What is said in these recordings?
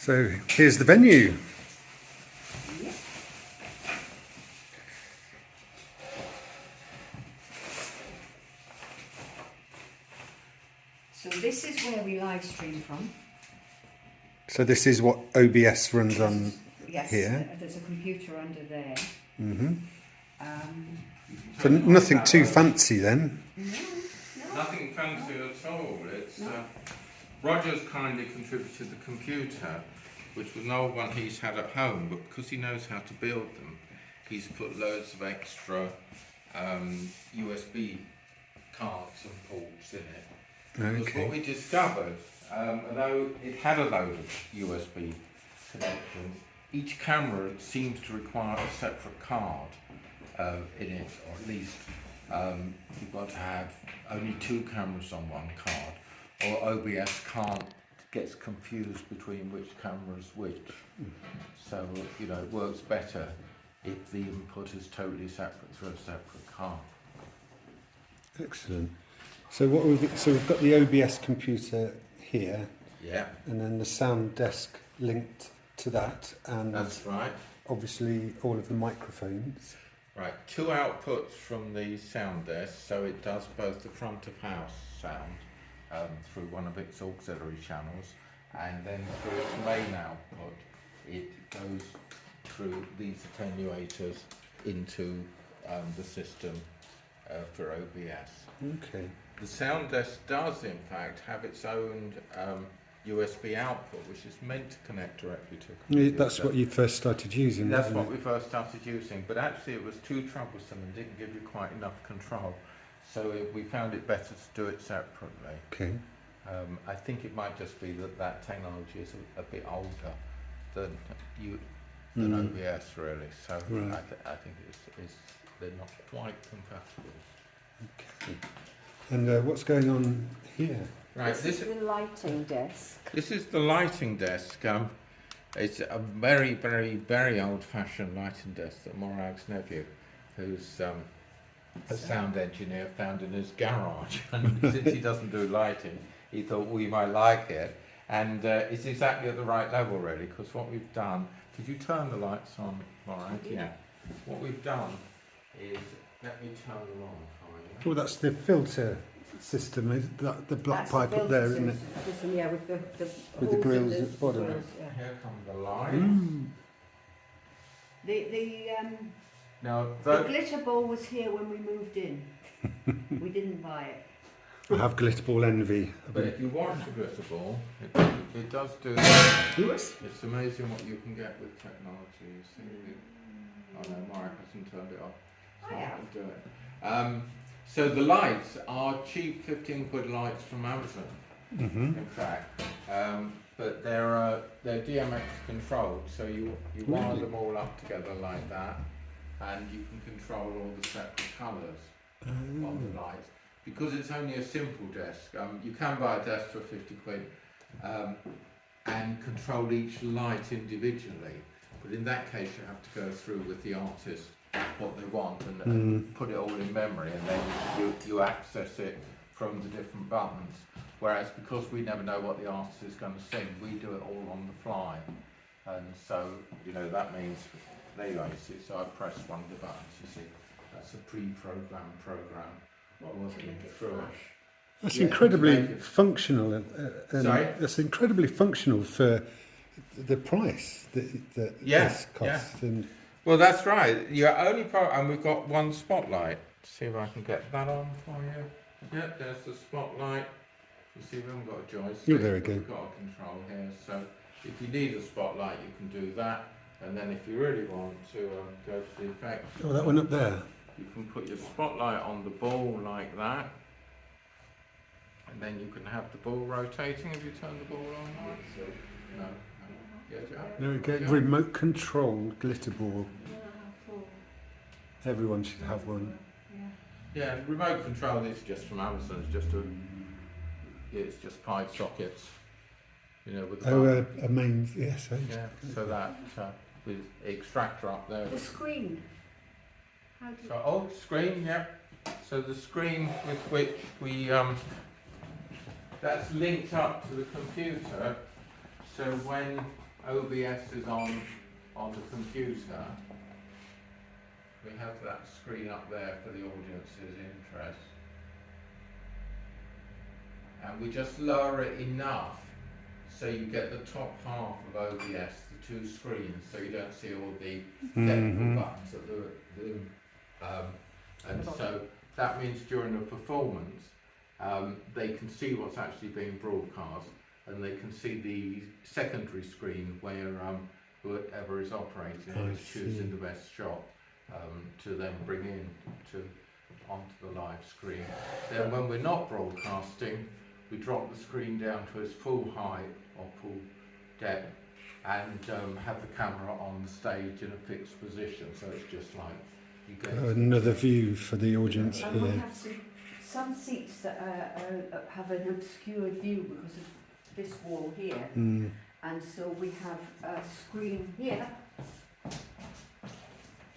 So here's the venue. Yep. So this is where we live stream from. So this is what OBS runs on Yes, here. there's a computer under there. So nothing too fancy then. Nothing fancy at all. It's Roger's kindly contributed the computer, which was an old one he's had at home, but because he knows how to build them, he's put loads of extra USB cards and ports in it. Because what we discovered, although it had a load of USB connections, each camera seems to require a separate card in it, or at least you've got to have only 2 cameras on one card, or OBS gets confused between which camera is which. So, you know, it works better if the input is totally separate through a separate card. Excellent. So we've got the OBS computer here. Yeah. And then the sound desk linked to that, and That's right. obviously all of the microphones. Right, 2 outputs from the sound desk, so it does both the front of house sound through one of its auxiliary channels, and then through its main output, it goes through these attenuators into the system for OBS. Okay. The sound desk does, in fact, have its own USB output, which is meant to connect directly to a computer. That's what you first started using. That's wasn't what it? we first started using, but actually it was too troublesome and didn't give you quite enough control. So we found it better to do it separately. Okay. I think it might just be that technology is a bit older than OBS really. So Right. I think they're not quite compatible. Okay. And what's going on here? Right. This is the lighting desk. This is the lighting desk. It's a very, very, very old-fashioned lighting desk that Morag's nephew, who's a sound engineer, found in his garage. And since he doesn't do lighting, he thought we might like it. And it's exactly at the right level, really, because what we've done... Did you turn the lights on, Morag? Yeah. What we've done is... Let me turn them on for you. Well, that's the filter system, the black That's pipe the up there, filter isn't it? system, yeah, with the With the holes grills and at the bottom. grills, yeah. Here come the lights. Now, The glitter ball was here when we moved in. We didn't buy it. I have glitterball envy. but if you watch the glitter ball, it does do that. Yes. It's amazing what you can get with technology. You see, oh no, Mark hasn't turned it off. So I have. can do it. So the lights are cheap 15 quid lights from Amazon, in fact. But they're DMX controlled, so you wire them all up together like that, and you can control all the separate colours on the lights. Because it's only a simple desk, you can buy a desk for 50 quid and control each light individually, but in that case you have to go through with the artist what they want and put it all in memory, and then you access it from the different buttons. Whereas because we never know what the artist is going to sing, we do it all on the fly, and so that means there you go. You see, so I press one of the buttons. You see, that's a pre-programmed program working through it. That's Yeah, incredibly to make it- functional. And Sorry? that's incredibly functional for the price that Yeah, this costs. And Well, that's right. Your only and we've got one spotlight. See if I can get that on for you. Yeah, there's the spotlight. You see, we haven't got a joystick. Oh, there we go. We've got a control here. So if you need a spotlight, you can do that. And then if you really want to go to the effect, oh, that one up there. you can put your spotlight on the ball like that. And then you can have the ball rotating. Have you turned the ball on? No. Yeah, There we go. Yeah. Remote controlled glitter ball. Everyone should have one. Yeah, remote control is just from Amazon. It's just 5 sockets, with the button. A mains, yes. Yeah, so that with extractor up there. The screen. How do you... So screen, yeah. So the screen with which we that's linked up to the computer. So when OBS is on the computer. We have that screen up there for the audience's interest. And we just lower it enough so you get the top half of OBS, the two screens, so you don't see all the technical buttons at and so that means during a performance they can see what's actually being broadcast, and they can see the secondary screen where whoever is operating is choosing the best shot to then bring in onto the live screen. Then when we're not broadcasting, we drop the screen down to its full height or full depth and have the camera on the stage in a fixed position, so it's just like you get another view for the audience And we here. have some seats that have an obscured view because of this wall here, and so we have a screen here,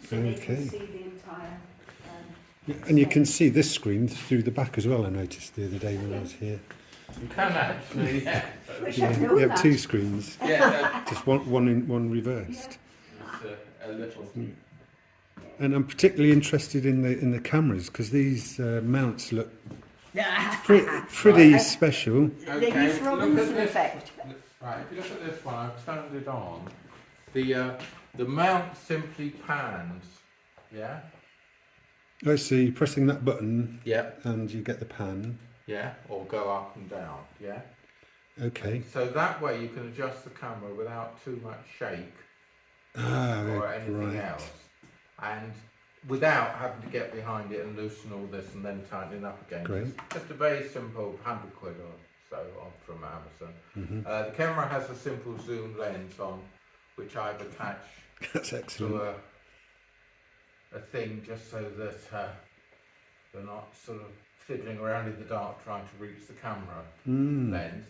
so they can see the entire. And you can see this screen through the back as well, I noticed the other day when I was here. You can actually, yeah. Which Yeah, I know we have that. two screens, Yeah, just one reversed. it's a little. And I'm particularly interested in the cameras, because these mounts look pretty special. They give Robinson effect. Right, if you look at this one, I've turned it on. The mount simply pans. Yeah. Oh, so you're pressing that button, Yeah. and you get the pan. Yeah. Or go up and down. Yeah. Okay. So that way you can adjust the camera without too much shake Ah, or anything right. else, and without having to get behind it and loosen all this and then tighten it up again. Great. Just a very simple £100 or so from Amazon. The camera has a simple zoom lens on, which I've attached That's excellent. to a thing just so that they're not sort of fiddling around in the dark trying to reach the camera lens.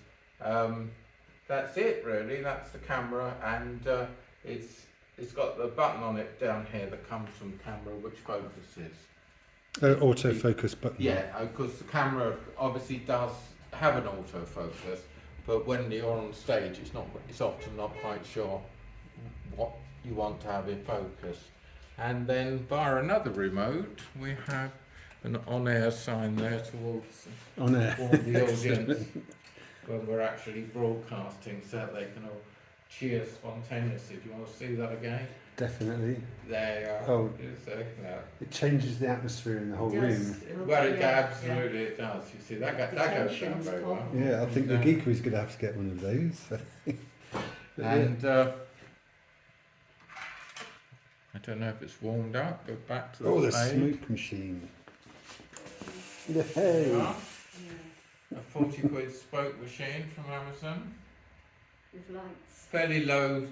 That's it really, that's the camera, and it's got the button on it down here that comes from the camera which focuses. Autofocus button. Yeah, because the camera obviously does have an autofocus, but when you're on stage it's often not quite sure what you want to have in focus. And then via another remote we have an on-air sign there towards On air. the audience when we're actually broadcasting, so that they can all cheer spontaneously. Do you want to see that again? Definitely. There you are. Oh. So, no. It changes the atmosphere in the whole room. Well, it absolutely it does. You see, that goes down very well. Yeah, I think the Geekery's going to have to get one of those. And I don't know if it's warmed up, but back to the Oh, the stage. smoke machine. There you Hey. are. A 40 quid spoke machine from Amazon. With lights. Fairly low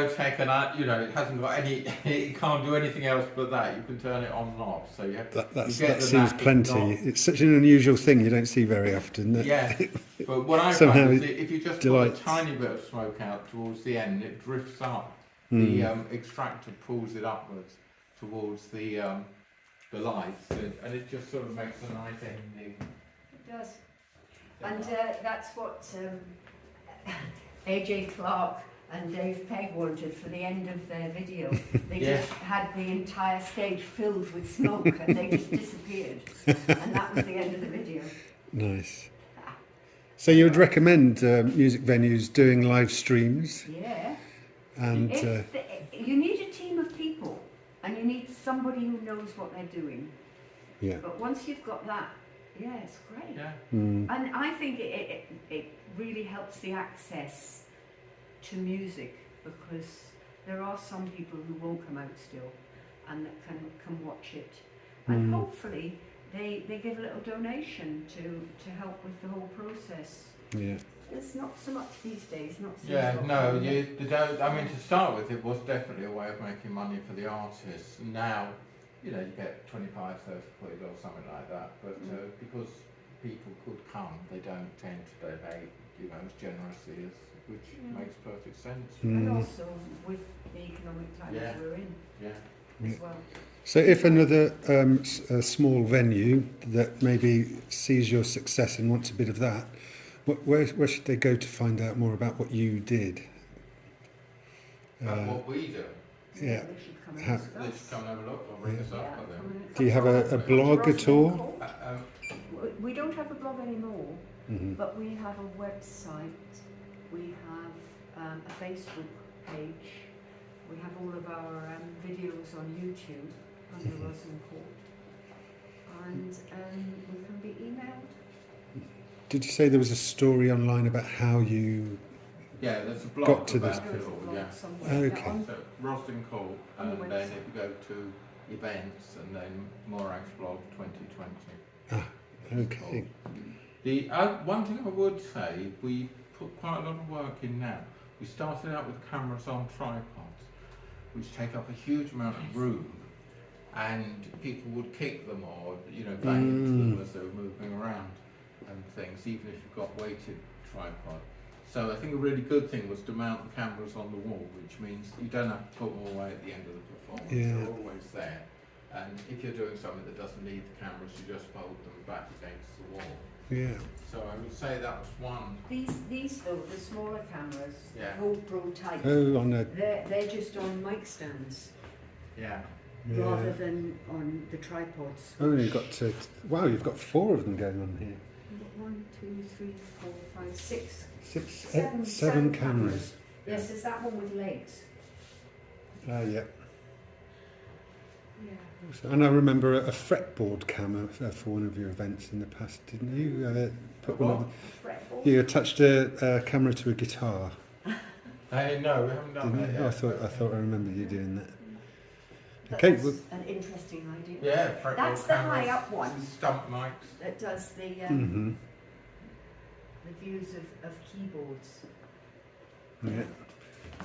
tech, and it hasn't got any. It can't do anything else but that. You can turn it on and off. So you have That you get the seems knack of plenty. not- It's such an unusual thing you don't see very often. That Yeah, but what I Somehow find is it if you just delights. put a tiny bit of smoke out towards the end, it drifts up. The extractor pulls it upwards towards the lights, and it just sort of makes a nice ending. It does. And that's what AJ Clark and Dave Pegg wanted for the end of their video. They just had the entire stage filled with smoke and they just disappeared. And that was the end of the video. Nice. So you would recommend music venues doing live streams, Yeah. and You need a team of people and you need somebody who knows what they're doing. yeah. But once you've got that, yeah, it's great. Yeah. And I think it really helps the access to music, because there are some people who won't come out still and that can watch it. And hopefully they give a little donation to help with the whole process. Yeah. There's not so much these days, not so Yeah, much. no, I mean, to start with, it was definitely a way of making money for the artists. Now, you get 25, 30 quid or something like that, but because people could come, they don't tend to donate, as generously which makes perfect sense. And also with the economic times Yeah. we're in as well. So if another a small venue that maybe sees your success and wants a bit of that, Where should they go to find out more about what you did? What we do. Yeah. They should come and How- visit They us. should come and have a look. I'll bring Yeah. this up Yeah, for them. come and Do you have a come blog to at Rosslyn all? Court. We don't have a blog anymore, Hmm. but we have a website. We have a Facebook page. We have all of our videos on YouTube under Rosslyn Court, and we can be emailed. Did you say there was a story online about how you? Yeah, there's a blog Got to this about There's it a all, blog yeah. somewhere. Okay. on- So Rosslyn Court, On the and then website. if you go to events, and then Morag's blog 2020. Okay. The one thing I would say, we put quite a lot of work in now. We started out with cameras on tripods, which take up a huge amount of room, and people would kick them or bang into them as they were moving around and things, even if you've got weighted tripod. So I think a really good thing was to mount the cameras on the wall, which means you don't have to put them away at the end of the performance. Yeah. They're always there. And if you're doing something that doesn't need the cameras, you just fold them back against the wall. Yeah. So I would say that was one. These though, the smaller cameras, Yeah. GoPro type, Oh, on a. they're just on mic stands Yeah. rather Yeah. than on the tripods. Oh, you've got to. Wow, you've got 4 of them going on here. We've got 1, 2, 3, 4, 5, 6, 6, seven 7 cameras. Yes, there's that one with legs. Yeah. Yeah. And I remember a fretboard camera for one of your events in the past, didn't you? Put one of Fretboard. you attached a camera to a guitar, Hey, no, we haven't done didn't that you? yet. I thought I remember you doing that. But Okay, that's well- an interesting idea. Yeah, fretboard That's the cameras, high up one Stump mics. that does the Mm-hmm. the views of keyboards. Yeah.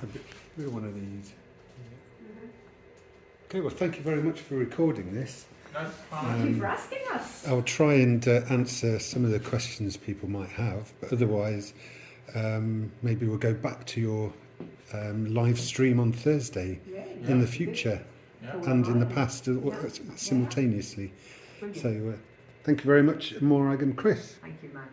A bit of one of these. Okay, well, thank you very much for recording this. That's Thank fine. you for asking us. I'll try and answer some of the questions people might have, but otherwise, maybe we'll go back to your live stream on Thursday Yeah. in the future Yeah. and in the past simultaneously. So, thank you very much, Morag and Chris. Thank you, Matt.